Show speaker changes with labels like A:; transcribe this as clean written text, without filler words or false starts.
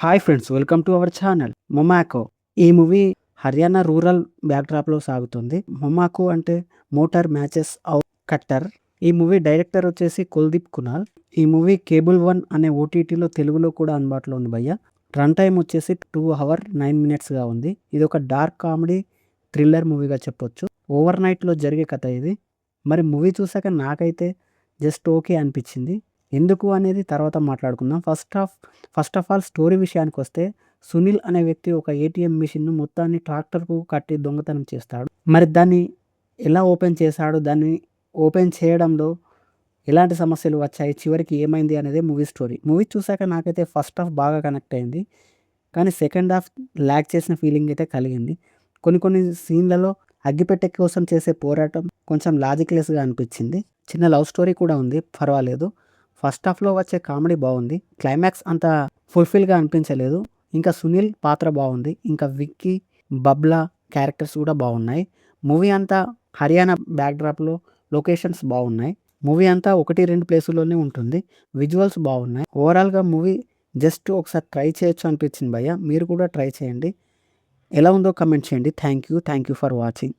A: Hi friends, welcome to our channel మొమాకో. ఈ movie Haryana rural బ్యాక్‌డ్రాప్‌లో సాగుతుంది. మొమాకో అంటే మోటార్ మ్యాచెస్ ఔట్ కట్టర్. ఈ మూవీ డైరెక్టర్ వచ్చేసి కుల్దీప్ కునాల్. ఈ మూవీ కేబుల్ వన్ అనే ఓటీటీలో తెలుగులో కూడా అందుబాటులో ఉంది భయ్య. రన్ టైమ్ వచ్చేసి 2 అవర్ 9 మినిట్స్‌గా ఉంది. ఇది ఒక డార్క్ కామెడీ థ్రిల్లర్ మూవీగా చెప్పొచ్చు. ఓవర్ నైట్‌లో జరిగే కథ ఇది. మరి మూవీ చూసాక నాకైతే జస్ట్ ఓకే అనిపించింది. ఎందుకు అనేది తర్వాత మాట్లాడుకుందాం. ఫస్ట్ ఆఫ్ ఆల్ స్టోరీ విషయానికొస్తే, సునీల్ అనే వ్యక్తి ఒక ఏటీఎం మిషన్‌ను మొత్తాన్ని ట్రాక్టర్‌కు కట్టి దొంగతనం చేస్తాడు. మరి దాన్ని ఎలా ఓపెన్ చేశాడు? దాన్ని ఓపెన్ చేయడంలో ఎలాంటి సమస్యలు వచ్చాయి? చివరికి ఏమైంది అనేదే మూవీ స్టోరీ. మూవీ చూసాక నాకైతే ఫస్ట్ హాఫ్ బాగా కనెక్ట్ అయింది. కానీ సెకండ్ హాఫ్ ల్యాగ్ చేసిన ఫీలింగ్ అయితే కలిగింది. కొన్ని సీన్‌లలో అగ్గిపెట్టె కోసం చేసే పోరాటం కొంచెం లాజిక్‌లెస్‌గా అనిపించింది. చిన్న లవ్ స్టోరీ కూడా ఉంది, పర్వాలేదు. ఫస్ట్ హాఫ్‌లో వచ్చే కామెడీ బావుంది. క్లైమాక్స్ అంత ఫుల్‌ఫిల్‌గా అనిపించలేదు. ఇంకా సునీల్ పాత్ర బావుంది. ఇంకా విక్కీ, బబ్లా క్యారెక్టర్స్ కూడా బావున్నాయి. మూవీ అంతా హర్యానా బ్యాక్‌డ్రాప్‌లో లొకేషన్స్ బావున్నాయి. మూవీ అంతా 1, 2 ప్లేసుల్లోనే ఉంటుంది. విజువల్స్ బావున్నాయి. ఓవరాల్‌గా మూవీ జస్ట్ ఒకసారి ట్రై చేయొచ్చు అనిపించింది భయ్య. మీరు కూడా ట్రై చేయండి. ఎలా ఉందో కామెంట్ చేయండి. Thank you for watching.